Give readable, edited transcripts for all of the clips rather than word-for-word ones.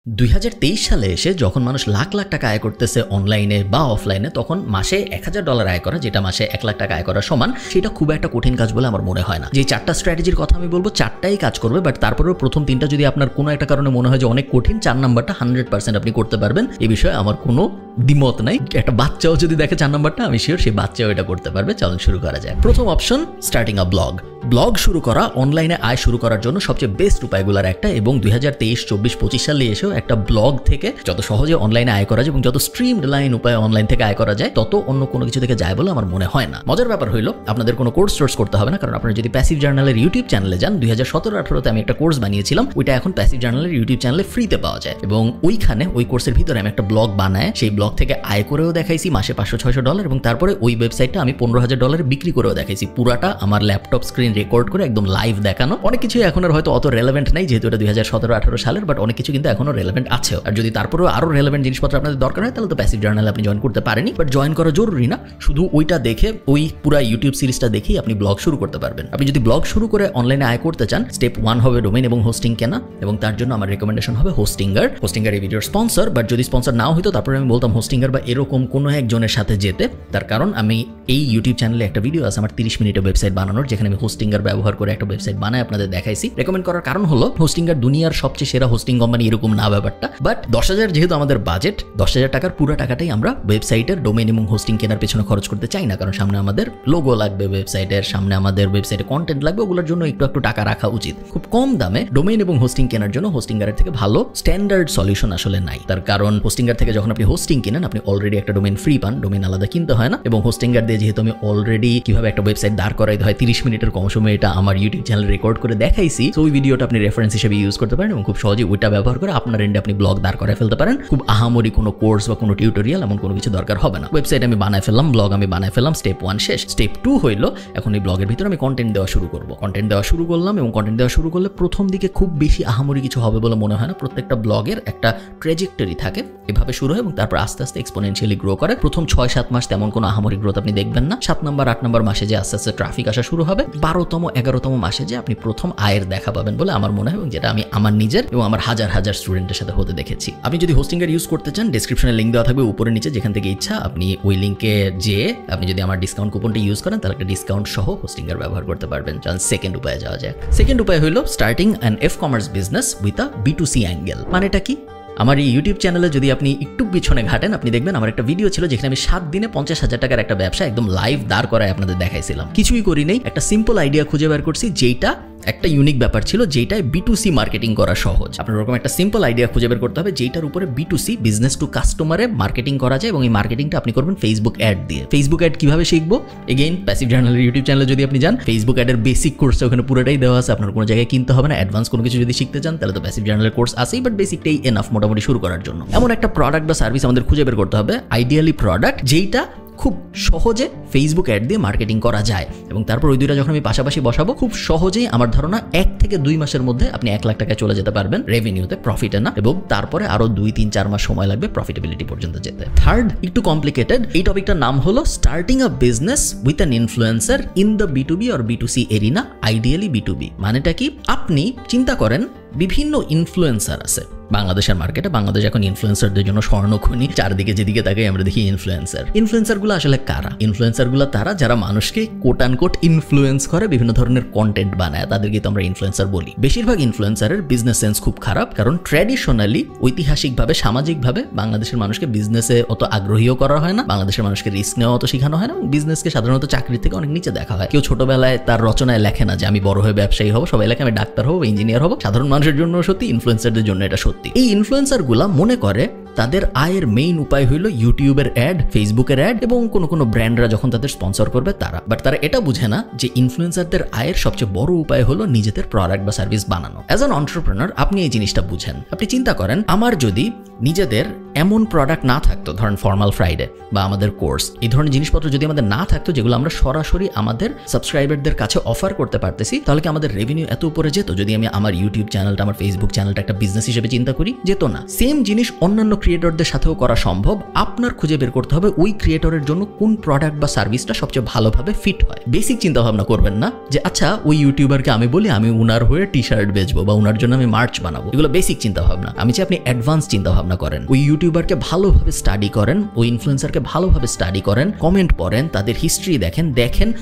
2023 সালে এসে যখন মানুষ লাখ লাখ টাকা আয় করতেছে অনলাইনে বা অফলাইনে, তখন মাসে $1000 আয় করা, যেটা মাসে 1 লাখ টাকা আয় করার সমান, সেটা খুব একটা কঠিন কাজ বলে আমার মনে হয় না। যে 4টা স্ট্র্যাটেজির কথা আমি বলবো, 4টাই কাজ করবে, বাট তারপরেও প্রথম 3টা যদি আপনার কোনো একটা কারণে মনে হয় যে অনেক কঠিন, 4 নাম্বারটা 100% আপনি করতে পারবেন, এই বিষয়ে আমার কোনো দ্বিমত নাই। একটা বাচ্চাও যদি দেখে 4 নাম্বারটা, আমি শিওর সেই বাচ্চাও এটা করতে পারবে। চলুন শুরু করা যায়। প্রথম অপশন, স্টার্টিং আ ব্লগ। ব্লগ শুরু করা অনলাইনে আয় শুরু করার জন্য সবচেয়ে বেস্ট উপায়গুলোর একটা, এবং 2023, 24, 25 সালে এসেও একটা ব্লগ থেকে যত সহজে অনলাইনে আয় করা যায় এবং যত স্ট্রিমড লাইন উপায়ে অনলাইন থেকে আয় করা যায়, তত অন্য কোনো কিছু থেকে যায় বলে আমার মনে হয় না। মজার ব্যাপার হইলো, আপনাদের কোনো কোর্স করতে হবে না, কারণ আপনারা যদি প্যাসিভ জার্নালের ইউটিউব চ্যানেলে যান, 2017-18তে আমি একটা কোর্স বানিয়েছিলাম, ওইটা এখন প্যাসিভ জার্নালের ইউটিউব চ্যানেলে ফ্রিতে পাওয়া যায়, এবং ওইখানে ওই কোর্সের ভিতরে আমি একটা ব্লগ বানায়, সেই ব্লগ থেকে আয় করেও দেখাইছি মাসে $500-600, এবং তারপরে ওই ওয়েবসাইটটা আমি $15,000 বিক্রি করেও দেখাইছি, পুরাটা আমার ল্যাপটপ স্ক্রিন রেকর্ড করে একদম লাইভ দেখানো। অনেক কিছুই এখন আর হয়তো অত রেলেভেন্ট নাই, যেহেতু এটা 2017-18 সালের, বাট অনেক কিছু কিন্তু এখনো রেলেভেন্ট আছে। আর যদি তারপরেও আরো রেলেভেন্ট জিনিসপত্র আপনাদের দরকার হয়, তাহলে তো প্যাসিভ জার্নালে আপনি জয়েন করতে পারেনি, বাট জয়েন করা জরুরি না। শুধু ওইটা দেখে, ওই পুরো ইউটিউব সিরিজটা দেখেই আপনি ব্লগ শুরু করতে পারবেন। আপনি যদি ব্লগ শুরু করে অনলাইনে আয় করতে চান, স্টেপ 1 হবে ডোমেইন এবং হোস্টিং কেনা, এবং তার জন্য আমার রেকমেন্ডেশন হবে হোস্টিঙ্গার। হোস্টিঙ্গার এই ভিডিওর স্পন্সর, বাট যদি স্পন্সর নাও হইতো, তারপরে আমি বলতাম হোস্টিঙ্গার বা এরকম কোনো একজনের সাথে যেতে। তার কারণ আমি এই ইউটিউব চ্যানেলে একটা ভিডিও আছে আমার 30 মিনিটের ওয়েবসাইট বানানোর, যেখানে আমি হোস্টিঙ্গার ব্যবহার করে একটা ওয়েবসাইট বানাই আপনাদের দেখাইছি। রেকমেন্ড করার কারণ হলো, হোস্টিঙ্গার দুনিয়ার সবচেয়ে সেরা হোস্টিং কোম্পানি এরকম না ব্যাপারটা, বাট 10,000 যেহেতু আমাদের বাজেট, 10,000 টাকার পুরো টাকাটাই আমরা ওয়েবসাইটের ডোমেইন এবং হোস্টিং কেনার পেছনে খরচ করতে চাই না, কারণ সামনে আমাদের লোগো লাগবে, ওয়েবসাইটের সামনে আমাদের ওয়েবসাইটে কন্টেন্ট লাগবে, ওগুলোর জন্য একটু টাকা রাখা উচিত। খুব কম দামে ডোমেইন এবং হোস্টিং কেনার জন্য হোস্টিঙ্গারের থেকে ভালো স্ট্যান্ডার্ড সলিউশন আসলে নাই। তার কারণ হোস্টিঙ্গার থেকে যখন আপনি হোস্টিং কিনেন, আপনি অলরেডি একটা ডোমেইন ফ্রি পান, ডোমেইন আলাদা কিনতে হয় না, এবং হোস্টিঙ্গার দিয়ে যেহেতু আমি অলরেডি কিভাবে একটা ওয়েবসাইট দাঁড় করাইতে হয় 30 মিনিটের কম সময়ে এটা আমার ইউটিউব চ্যানেলে রেকর্ড করে দেখাইছি, তো ওই ভিডিওটা আপনি রেফারেন্স হিসেবে ইউজ করতে পারেন, এবং খুব সহজে ওইটা ব্যবহার করে আপনার এন্ডে আপনি ব্লগ দাঁড় করায় ফেলতে পারেন। খুব আহামরি কোনো কোর্স বা কোনো টিউটোরিয়াল এমন কোনো কিছু দরকার হবে না। ওয়েবসাইট আমি বানায় ফেললাম, ব্লগ আমি বানায় ফেললাম, স্টেপ 1 শেষ। স্টেপ 2 হইলো, এখন এই ব্লগের ভিতরে আমি কন্টেন্ট দেওয়া শুরু করব। কন্টেন্ট দেওয়া শুরু করলাম, এবং কন্টেন্ট দেওয়া শুরু করলে প্রথম দিকে খুব বেশি আহামরি কিছু হবে বলে মনে হয় না। প্রত্যেকটা ব্লগের একটা ট্র্যাজেক্টরি থাকে, এভাবে শুরু হয় এবং তারপর আস্তে আস্তে এক্সপোনেনশিয়ালি গ্রো করে। প্রথম 6-7 মাস তেমন কোনো আহামরি গ্রোথ আপনি দেখবেন না। 7 নাম্বার 8 নাম্বার মাসে যে আস্তে আস্তে ট্রাফিক আসা শুরু হবে, 12তম 11তম মাসে যে আপনি প্রথম আয়ের দেখা পাবেন বলে আমার মনে হয়, এবং যেটা আমি আমার নিজের এবং আমার হাজার হাজার স্টুডেন্টের সাথে হতে দেখেছি। আপনি যদি হোস্টিঙ্গার ইউজ করতে চান, ডেসক্রিপশনে লিঙ্ক দেওয়া থাকবে উপরে নিচে, যেখান থেকে ইচ্ছা আপনি ওই লিঙ্কে যেয়ে আপনি যদি আমার ডিসকাউন্ট কুপনটা ইউজ করেন, তাহলে একটা ডিসকাউন্ট সহ হোস্টিঙ্গার ব্যবহার করতে পারবেন। চলুন সেকেন্ড উপায়ে যাওয়া যায়। সেকেন্ড উপায় হলো starting an e-commerce business with a B2C angle. মানেটা কি? আমার এই ইউটিউব চ্যানেলে যদি আপনি একটু পিছনে ঘাটেন, আপনি দেখবেন আমার একটা ভিডিও ছিল যেখানে আমি 7 দিনে 50,000 টাকার একটা ব্যবসা একদম লাইভ দাঁড় করায় আপনাদের দেখাইছিলাম। কিছুই করি নেই, একটা সিম্পল আইডিয়া খুঁজে বের করছি, যেটা একটা ইউনিক ব্যাপার ছিল, যেটায় B2C মার্কেটিং করা সহজ। আপনার ওরকম একটা সিম্পল আইডিয়া খুঁজে বের করতে হবে, যেটার উপরে B2C বিজনেস টু কাস্টমারে মার্কেটিং করা যায়, এবং এই মার্কেটিংটা আপনি করবেন ফেসবুক অ্যাড দিয়ে। ফেসবুক অ্যাড কিভাবে শিখবো? এগেইন প্যাসিভ জার্নালের ইউটিউব চ্যানেলে যদি আপনি যান, ফেসবুক অ্যাডের বেসিক কোর্সটা ওখানে পুরোটাই দেওয়া আছে, আপনার কোনো জায়গায় কিনতে হবে না। অ্যাডভান্স কোনো কিছু যদি শিখতে চান, তাহলে তো প্যাসিভ জার্নালের কোর্স আছেই, বাট বেসিকটাই এনাফ মোটামুটি শুরু করার জন্য। এমন একটা প্রোডাক্ট বা সার্ভিস আমাদের খুঁজে বের করতে হবে, আইডিয়ালি প্রোডাক্ট যেইটা খুব সহজে ফেসবুক অ্যাড দিয়ে মার্কেটিং করা যায়, এবং তারপর ওই দুইটা যখন আমি পাশাপাশি বসাবো, খুব সহজেই আমার ধারণা 1 থেকে 2 মাসের মধ্যে আপনি 1 লাখ টাকায় চলে যেতে পারবেন রেভিনিউতে, প্রফিটে না, এবং তারপরে আরো 2-3-4 মাস সময় লাগবে প্রফিটেবিলিটি পর্যন্ত যেতে। থার্ড, একটু কমপ্লিকেটেড, এই টপিকটার নাম হলো starting a business with an influencer in the B2B or B2C arena, ideally B2B। মানেটা কি? আপনি চিন্তা করেন, বিভিন্ন ইনফ্লুয়েন্সার আছে বাংলাদেশের মার্কেটে। বাংলাদেশ এখন ইনফ্লুয়েন্সারদের জন্য স্বর্ণখনি, চারদিকে যেদিকে তাকাই আমরা দেখি ইনফ্লুয়েন্সারগুলো আসলে কারা? ইনফ্লুয়েন্সারগুলো তারা যারা মানুষকে কোট আনকোট ইনফ্লুয়েন্স করে, বিভিন্ন ধরনের কন্টেন্ট বানায়, তাদেরকে তো আমরা ইনফ্লুয়েন্সার বলি। বেশিরভাগ ইনফ্লুয়েন্সারের বিজনেস সেন্স খুব খারাপ, কারণ ট্র্যাডিশনালি ঐতিহাসিকভাবে সামাজিকভাবে বাংলাদেশের মানুষকে বিজনেসে অত আগ্রহীও করা হয় না, বাংলাদেশের মানুষকে রিস্ক নেওয়া অত শেখানো হয় না, এবং বিজনেসকে সাধারণত চাকরির থেকে অনেক নিচে দেখা হয়। কেউ ছোটবেলায় তার রচনায় লেখে না যে আমি বড় হয়ে ব্যবসায়ী হবো, সবাই লেখে আমি ডাক্তার হবো, ইঞ্জিনিয়ার হবো। সাধারণ মানুষের জন্য সত্যি, ইনফ্লুয়েন্সারদের জন্য এটা সত্যি। এই ইনফ্লুয়েন্সারগুলা মনে করে তাদের আয়ের মেইন উপায় হইল ইউটিউবের অ্যাড, ফেসবুকের অ্যাড, এবং কোনো ব্র্যান্ডরা যখন তাদের স্পন্সর করবে তারা। বাট তারা এটা বুঝে না যে ইনফ্লুয়েন্সারদের আয়ের সবচেয়ে বড় উপায় হলো নিজেদের প্রোডাক্ট বা সার্ভিস বানানো। অ্যাজ অ্যান এন্টারপ্রেনার আপনি এই জিনিসটা বুঝেন। আপনি চিন্তা করেন, আমার যদি নিজেদের এমন প্রোডাক্ট না থাকতো, ধরেন ফর্মাল ফ্রাইডে বা আমাদের কোর্স, এই ধরনের জিনিসপত্র যদি আমাদের না থাকতো যেগুলো আমরা সরাসরি আমাদের সাবস্ক্রাইবারদের কাছে অফার করতে পারতেছি, তাহলে কি আমাদের রেভিনিউ এত উপরে যেত? যদি আমি আমার ইউটিউব চ্যানেলটা, আমার ফেসবুক চ্যানেলটা একটা বিজনেস হিসেবে চিন্তা করি, যেত না। সেম জিনিস অন্যান্য ক্রিয়েটরদের সাথেও করা সম্ভব। আপনার খুঁজে বের করতে হবে ওই ক্রিয়েটরের জন্য কোন প্রোডাক্ট বা সার্ভিসটা সবচেয়ে ভালোভাবে ফিট হয়। বেসিক চিন্তা ভাবনা করবেন না যে আচ্ছা ওই ইউটিউবারকে আমি বলি আমি উনার হয়ে টি শার্ট বেচবো বা উনার জন্য আমি মার্চ বানাবো। এগুলো বেসিক চিন্তা ভাবনা। আমি চাই আপনি অ্যাডভান্স চিন্তা ভাবনা করেন। ওই ইউটিউবারকে ভালোভাবে স্টাডি করেন, ওই ইনফ্লুয়েন্সারকে ভালোভাবে স্টাডি করেন, কমেন্ট পড়েন, তাদের হিস্ট্রি দেখেন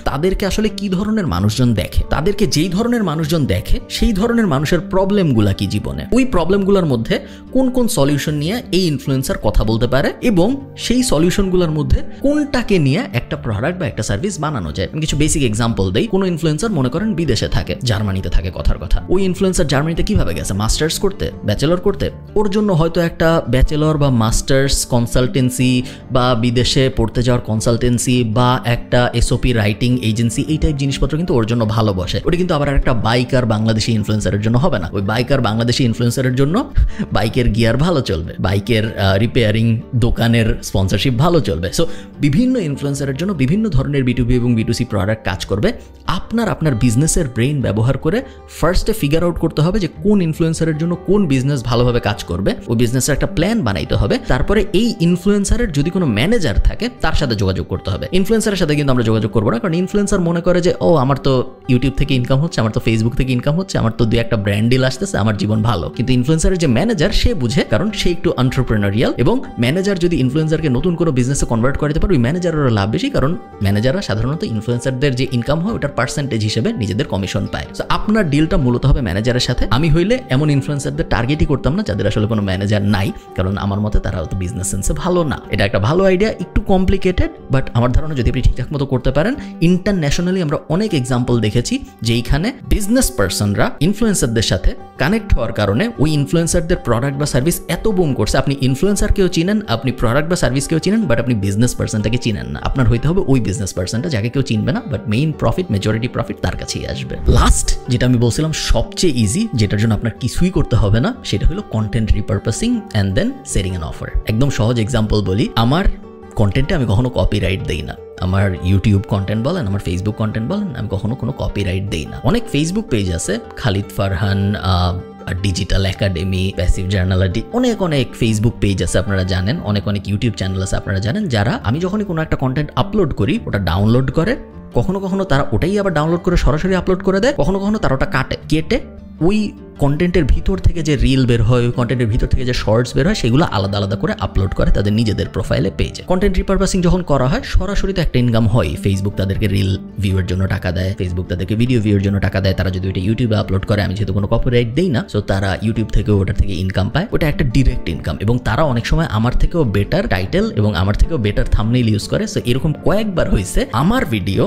তাদেরকে আসলে কি ধরনের মানুষজন দেখে, তাদেরকে যেই ধরনের মানুষজন দেখে সেই ধরনের মানুষের প্রবলেমগুলা কি জীবনে, ওই প্রবলেমগুলোর মধ্যে কোন কোন সলিউশন নিয়ে এই ইনফ্লুয়েন্সার কথা বলতে পারে এবং সেই সলিউশনগুলোর মধ্যে কোনটাকে নিয়ে একটা প্রোডাক্ট বা একটা সার্ভিস বানানো যায়। আমি কিছু বেসিক এক্সাম্পল দেই। কোনো ইনফ্লুয়েন্সার মনে করেন বিদেশে থাকে, জার্মানিতে থাকে কথার কথা। ওই ইনফ্লুয়েন্সার জার্মানিতে কিভাবে গেছে? মাস্টার্স করতে, ব্যাচেলর করতে। ওর জন্য হয়তো একটা ব্যাচেলর বা মাস্টার্স কনসালটেন্সি বা বিদেশে পড়তে যাওয়ার কনসালটেন্সি বা একটা এসওপি রাইটিং এজেন্সি, এই টাইপ জিনিসপত্র কিন্তু ওর জন্য ভালো বসে। ওটা কিন্তু আবার একটা বাইকার বাংলাদেশি ইনফ্লুয়েন্সারের জন্য হবে না। ওই বাইকার বাংলাদেশি ইনফ্লুয়েন্সারের জন্য বাইকের গিয়ার ভালো চলবে, বাইকের রিপেয়ারিং দোকানের স্পন্সরশিপ ভালো চলবে। সো বিভিন্ন ইনফ্লুয়েন্সারের জন্য বিভিন্ন ধরনের বিটুবি এবং বিটুসি প্রোডাক্ট কাজ করবে। আপনার বিজনেসের ব্রেইন ব্যবহার করে ফার্স্টে ফিগার আউট করতে হবে যে কোন ইনফ্লুয়েন্সারের জন্য কোন বিজনেস ভালোভাবে কাজ করবে। ওই বিজনেসের একটা প্ল্যান বানাইতে হবে। তারপরে এই ইনফ্লুয়েন্সারের যদি কোনো ম্যানেজার থাকে তার সাথে যোগাযোগ করতে হবে। ইনফ্লুয়েন্সারের সাথে কিন্তু আমরা যোগাযোগ করবো না, কারণ ইনফ্লুয়েন্সার মনে করে যে ও আমার তো ইউটিউব থেকে ইনকাম হচ্ছে, আমার তো ফেসবুক থেকে ইনকাম হচ্ছে, আমার তো দুই একটা ব্র্যান্ড ডিল আসতেছে, আমার জীবন ভালো। কিন্তু ইনফ্লুয়েন্সারের যে ম্যানেজার সে বুঝে, কারণ সে একটু এন্টারপ্রেনারিয়াল, এবং ম্যানেজার যদি ইনফ্লুয়েন্সারকে নতুন কোনো বিজনেসে কনভার্ট করতে পারে ওই ম্যানেজারেরও লাভ বেশি, কারণ ম্যানেজাররা সাধারণত ইনফ্লুয়েন্সারদের যে ইনকাম হয় ওটার পার্সেন্টেজ হিসেবে নিজেদের কমিশন পায়। তো আপনার ডিলটা মূলত হবে ম্যানেজারের সাথে। আমি হইলে এমন ইনফ্লুয়েন্সারদের টার্গেটই করতাম না যাদের আসলে কোনো ম্যানেজার নাই, কারণ আমার মতে তারা হয়তো বিজনেস সেন্সে ভালো না। এটা একটা ভালো আইডিয়া, একটু কমপ্লিকেটেড, বাট আমার ধারণা যদি আপনি ঠিকঠাক মতো করতে পারেন। ইন্টারন্যাশনালি আমরা অনেক এক্সাম্পল দেখেছি যেইখানে বিজনেস পার্সনরা ইনফ্লুয়েন্সারদের সাথে কানেক্ট হওয়ার কারণে ওই ইনফ্লুয়েন্সারদের প্রোডাক্ট বা সার্ভিস এত বুম করছে, আপনি ইনফ্লুয়েন্সারকেও চিনেন, আপনি প্রোডাক্ট বা সার্ভিসকেও চিনেন, বাট আপনি বিজনেস পার্সনটাকে চিনেন না। আপনার হইতে হবে ওই বিজনেস পার্সনটা যাকে কেউ চিনবে না, but main profit, majority profit তার কাছেই আসবে। লাস্ট যেটা আমি বলছিলাম সবচেয়ে ইজি, যেটার জন্য আপনার কিছুই করতে হবে না, সেটা হলো content repurposing and then selling an offer. একদম সহজ এক্সাম্পল বলি, আমার কন্টেন্টে আমি কখনো কপিরাইট দেই না। আমার ইউটিউব কন্টেন্ট বলেন, আমার ফেসবুক কন্টেন্ট বলেন, আমি কখনো কোনো কপিরাইট দেই না। অনেক ফেসবুক পেজ আছে, Khalid Farhan, digital academy, passive জার্নালিটি, অনেক ফেসবুক পেজ আছে আপনারা জানেন, অনেক ইউটিউব চ্যানেল আছে আপনারা জানেন, যারা আমি যখনই কোনো একটা কন্টেন্ট আপলোড করি ওটা ডাউনলোড করে, কখনো তারা ওটাই আবার ডাউনলোড করে সরাসরি আপলোড করে দেয়, কখনো তারা ওটা কেটে ওই কন্টেন্টের ভিতর থেকে যে রিল বের হয়, ওই কন্টেন্টের ভিতর থেকে যে শর্টস বের হয়, সেগুলো আলাদা আলাদা করে আপলোড করে তাদের নিজেদের প্রোফাইলে পেজে। কন্টেন্ট রিপারপাসিং যখন করা হয় সরাসরি তো একটা ইনকাম হয়। ফেসবুক তাদেরকে রিল ভিউয়ের জন্য টাকা দেয়, ফেসবুক তাদেরকে ভিডিও ভিউয়ের জন্য টাকা দেয়। তারা যদি ওইটা ইউটিউবে আপলোড করে, আমি যেহেতু কোনো কপিরাইট দেই না, সো তারা ইউটিউব থেকে ওটার থেকে ইনকাম পায়। ওটা একটা ডিরেক্ট ইনকাম, এবং তারা অনেক সময় আমার থেকেও বেটার টাইটেল এবং আমার থেকেও বেটার থাম্বনেইল ইউজ করে। সো এরকম কয়েকবার হয়েছে আমার ভিডিও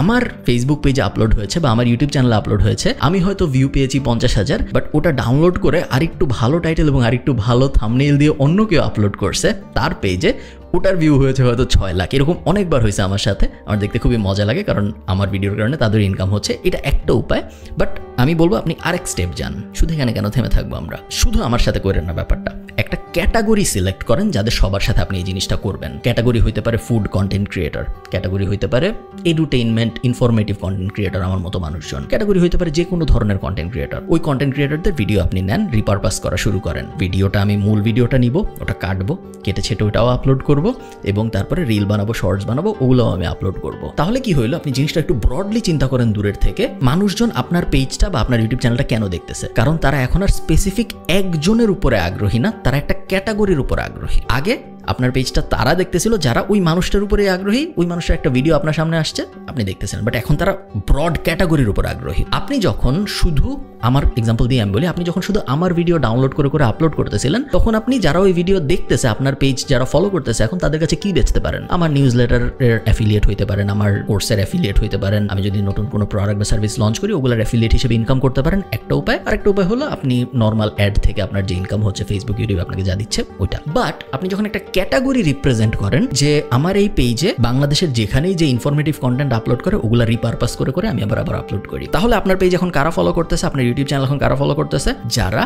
আমার ফেসবুক পেজে আপলোড হয়েছে বা আমার ইউটিউব চ্যানেলে আপলোড হয়েছে, আমি হয়তো ভিউ পেয়েছি 50,000, বাট ওটা ডাউনলোড করে আরেকটু ভালো টাইটেল এবং আরেকটু ভালো থাম্বনেইল দিয়ে অন্য কেউ আপলোড করছে তার পেজে, ওটার ভিউ হয়েছে হয়তো 6 লাখ। এরকম অনেকবার হয়েছে আমার সাথে। আমার দেখতে খুবই মজা লাগে, কারণ আমার ভিডিওর কারণে তাদের ইনকাম হচ্ছে। এটা একটা উপায়, বাট আমি বলবো আপনি আরেক স্টেপ যান। শুধু এখানে কেন থেমে থাকবো আমরা? শুধু আমার সাথে করেন না ব্যাপারটা, একটা ক্যাটাগরি সিলেক্ট করেন যাদের সবার সাথে আপনি এই জিনিসটা করবেন। ক্যাটাগরি হইতে পারে ফুড কন্টেন্ট ক্রিয়েটর, ক্যাটাগরি হইতে পারে এডুটেইনমেন্ট ইনফরমেটিভ কন্টেন্ট ক্রিয়েটর আমার মতো মানুষজন, ক্যাটাগরি হইতে পারে যে কোনো ধরনের কন্টেন্ট ক্রিয়েটর। ওই কন্টেন্ট ক্রিয়েটরদের ভিডিও আপনি নেন, রিপারপাস করা শুরু করেন। ভিডিওটা আমি মূল ভিডিওটা নিব, ওটা কাটবো, কেটে ছেটে ওটাও আপলোড করব, এবং তারপরে রিল বানাবো, শর্টস বানাবো, ওগুলোও আমি আপলোড করব। তাহলে কি হইলো, আপনি জিনিসটা একটু ব্রডলি চিন্তা করেন দূরের থেকে। মানুষজন আপনার পেজটা বা আপনার ইউটিউব চ্যানেলটা কেন দেখতেছে? কারণ তারা এখন আর স্পেসিফিক একজনের উপরে আগ্রহী না, তারা একটা ক্যাটাগরির উপর আগ্রহী। আগে আপনার পেজটা তারা দেখতেছিল যারা ওই মানুষটার উপরে আগ্রহী, ওই মানুষের একটা ভিডিও আপনার সামনে আসছে আপনি দেখতেছিলেন, বাট এখন তারা ব্রড ক্যাটাগরির উপর আগ্রহী। আপনি যখন শুধু, আমার এক্সাম্পল দিয়ে আমি বলি, আপনি যখন শুধু আমার ভিডিও ডাউনলোড করে আপলোড করতেছিলেন, তখন আপনি যারা ওই ভিডিও দেখতেছে, আপনার পেজ যারা ফলো করতেছে, এখন তাদের কাছে কি বেচতে পারেন? আমার নিউজ লেটারের অ্যাফিলিয়েট হইতে পারেন, আমার কোর্সের অ্যাফিলিয়েট হইতে পারেন, আমি যদি নতুন কোনো প্রোডাক্ট বা সার্ভিস লঞ্চ করি ওগুলোর অ্যাফিলিয়েট হিসেবে ইনকাম করতে পারেন, একটা উপায়। আর একটা উপায় হলো আপনি নর্মাল অ্যাড থেকে আপনার যে ইনকাম হচ্ছে ফেসবুক, ইউটিউব আপনাকে যা দিচ্ছে ওইটা। বাট আপনি যখন একটা ক্যাটাগরি রিপ্রেজেন্ট করেন যে আমার এই পেজে বাংলাদেশের যেখানেই যে ইনফরমেটিভ কন্টেন্ট আপলোড করে ওগুলা রিপারপাস করে আমি আবার আপলোড করি, তাহলে আপনার পেজ এখন কারা ফলো করতেছে, আপনার ইউটিউব চ্যানেল এখন কারা ফলো করতেছে? যারা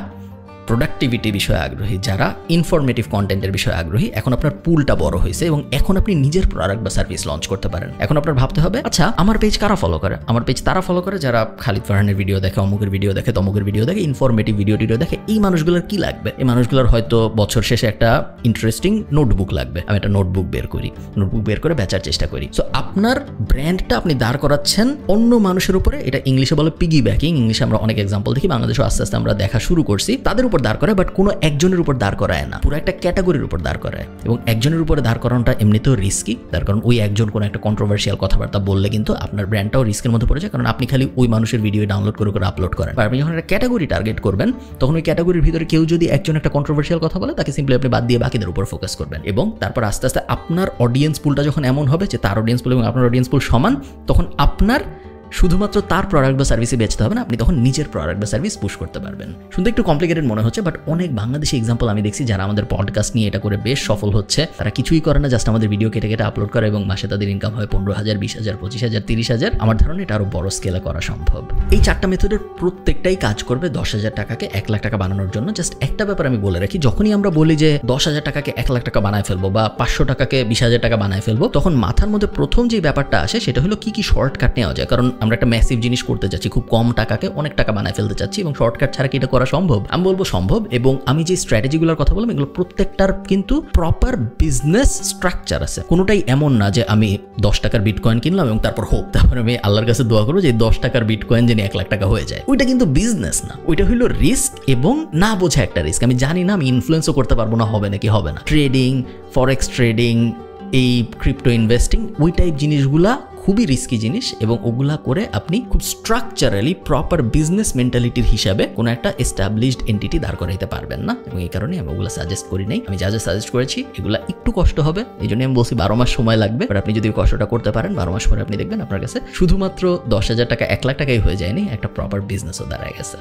প্রোডাক্টিভিটি বিষয়ে আগ্রহী, যারা ইনফরমেটিভ কন্টেন্টের বিষয়ে আগ্রহী, এখন আপনার পুলটা বড় হয়েছে এবং এখন আপনি নিজের প্রোডাক্ট বা সার্ভিস লঞ্চ করতে পারেন। এখন আপনার ভাবতে হবে, আচ্ছা আমার পেজ কারা ফলো করে? আমার পেজ তারা ফলো করে যারা খালিদ ফারহানের ভিডিও দেখে, অমুকের ভিডিও দেখে, তমুকের ভিডিও দেখে, ইনফরমেটিভ ভিডিও দেখে। এই মানুষগুলোর কি লাগবে? এই মানুষগুলোর হয়তো বছর শেষে একটা ইন্টারেস্টিং নোটবুক লাগবে। আমি একটা নোটবুক বের করে বেচার চেষ্টা করি। সো আপনার ব্র্যান্ডটা আপনি দাঁড় করাচ্ছেন অন্য মানুষের উপরে। এটা ইংলিশে বলে পিগি ব্যাকিং। ইংলিশে আমরা অনেক এক্সাম্পল দেখি, বাংলাদেশে আস্তে আস্তে আমরা দেখা শুরু করছি। তাদের উপর দাঁড় করায়, বাট কোনো একজনের উপর দাঁড় করায় না, পুরো একটা ক্যাটাগরির উপর দাঁড় করায়। এবং একজনের উপরে দাঁড় করানোটা এমনিতেও রিস্কি, তার কারণ ওই একজন কোনো একটা কন্ট্রোভার্সিয়াল কথাবার্তা বললে কিন্তু আপনার ব্র্যান্ডটাও রিস্কের মধ্যে পড়ে যায়, কারণ আপনি খালি ওই মানুষের ভিডিও ডাউনলোড করে আপলোড করেন। আর আপনি যখন একটা ক্যাটাগরি টার্গেট করবেন, তখন ওই ক্যাটাগরির ভিতরে কেউ যদি একজন একটা কন্ট্রোভার্সিয়াল কথা বলে, তাকে সিম্পলি আপনি বাদ দিয়ে বাকিদের উপর ফোকাস করবেন। এবং তারপর আস্তে আস্তে আপনার অডিয়েন্স পুলটা যখন এমন হবে যে তার অডিয়েন্স পুল এবং আপনার অডিয়েন্স পুল সমান, তখন আপনার শুধুমাত্র তার প্রোডাক্ট বা সার্ভিসে বেচতে হবে না, আপনি তখন নিজের প্রোডাক্ট বা সার্ভিস পুশ করতে পারবেন। শুনতে একটু কমপ্লিকেটেড মনে হচ্ছে, বাট অনেক বাংলাদেশি এক্সাম্পল আমি দেখছি যারা আমাদের পডকাস্ট নিয়ে এটা করে বেশ সফল হচ্ছে। তারা কিছুই করে না, জাস্ট আমাদের ভিডিও কেটে আপলোড করে এবং মাসে তাদের ইনকাম হয় 15,000, 20,000, 25,000, 30,000। আমার ধারণা এটা আরো বড় স্কেলে করা সম্ভব। এই 4টা মেথডের প্রত্যেকটাই কাজ করবে 10,000 টাকাকে 1 লাখ টাকা বানানোর জন্য। জাস্ট একটা ব্যাপার আমি বলে রাখি, যখনই আমরা বলি যে 10,000 টাকাকে 1 লাখ টাকা বানায় ফেলবো বা 500 টাকাকে 20,000 টাকা বানায় ফেলবো, তখন মাথার মধ্যে প্রথম যে ব্যাপারটা আসে সেটা হলো কি শর্টকাট নেওয়া যায়। কারণ আমরা একটা ম্যাসিভ জিনিস করতে যাচ্ছি, খুব কম টাকাকে অনেক টাকা বানায় ফেলতে চাচ্ছি, এবং শর্টকাট ছাড়া কি এটা করা সম্ভব? আমি বলবো সম্ভব। এবং আমি যে স্ট্র্যাটেজিগুলোর কথা বললাম, এগুলো প্রত্যেকটার কিন্তু প্রপার বিজনেস স্ট্রাকচার আছে। কোনোটাই এমন না যে আমি 10 টাকার বিটকয়েন কিনলাম এবং তারপর তারপরে আমি আল্লাহর কাছে দোয়া করবো যে 10 টাকার বিটকয়েন যেন 1 লাখ টাকা হয়ে যায়। ওইটা কিন্তু বিজনেস না, ওইটা হলো রিস্ক এবং না বোঝা একটা রিস্ক। আমি জানি না, আমি ইনফ্লুয়েন্সও করতে পারবো না, হবে নাকি হবে না। ট্রেডিং, ফরেক্স ট্রেডিং, এই ক্রিপ্টো ইনভেস্টিং, ওই টাইপ জিনিসগুলা খুবই রিস্কি জিনিস, এবং ওগুলা করে আপনি খুব স্ট্রাকচারালি প্রপার বিজনেস মেন্টালিটির হিসাবে কোনো একটা এস্টাবলিশড এন্টিটি দাঁড় করাইতে পারবেন না। এবং এই কারণে আমি ওগুলো সাজেস্ট করি নাই। আমি যা সাজেস্ট করেছি এগুলা একটু কষ্ট হবে, এই জন্য আমি বলছি 12 মাস সময় লাগবে। বাট আপনি যদি কষ্টটা করতে পারেন, 12 মাস পরে আপনি দেখবেন আপনার কাছে শুধুমাত্র 10,000 টাকা 1 লাখ টাকাই হয়ে যায়নি, একটা প্রপার বিজনেসও দাঁড়ায় গেছে।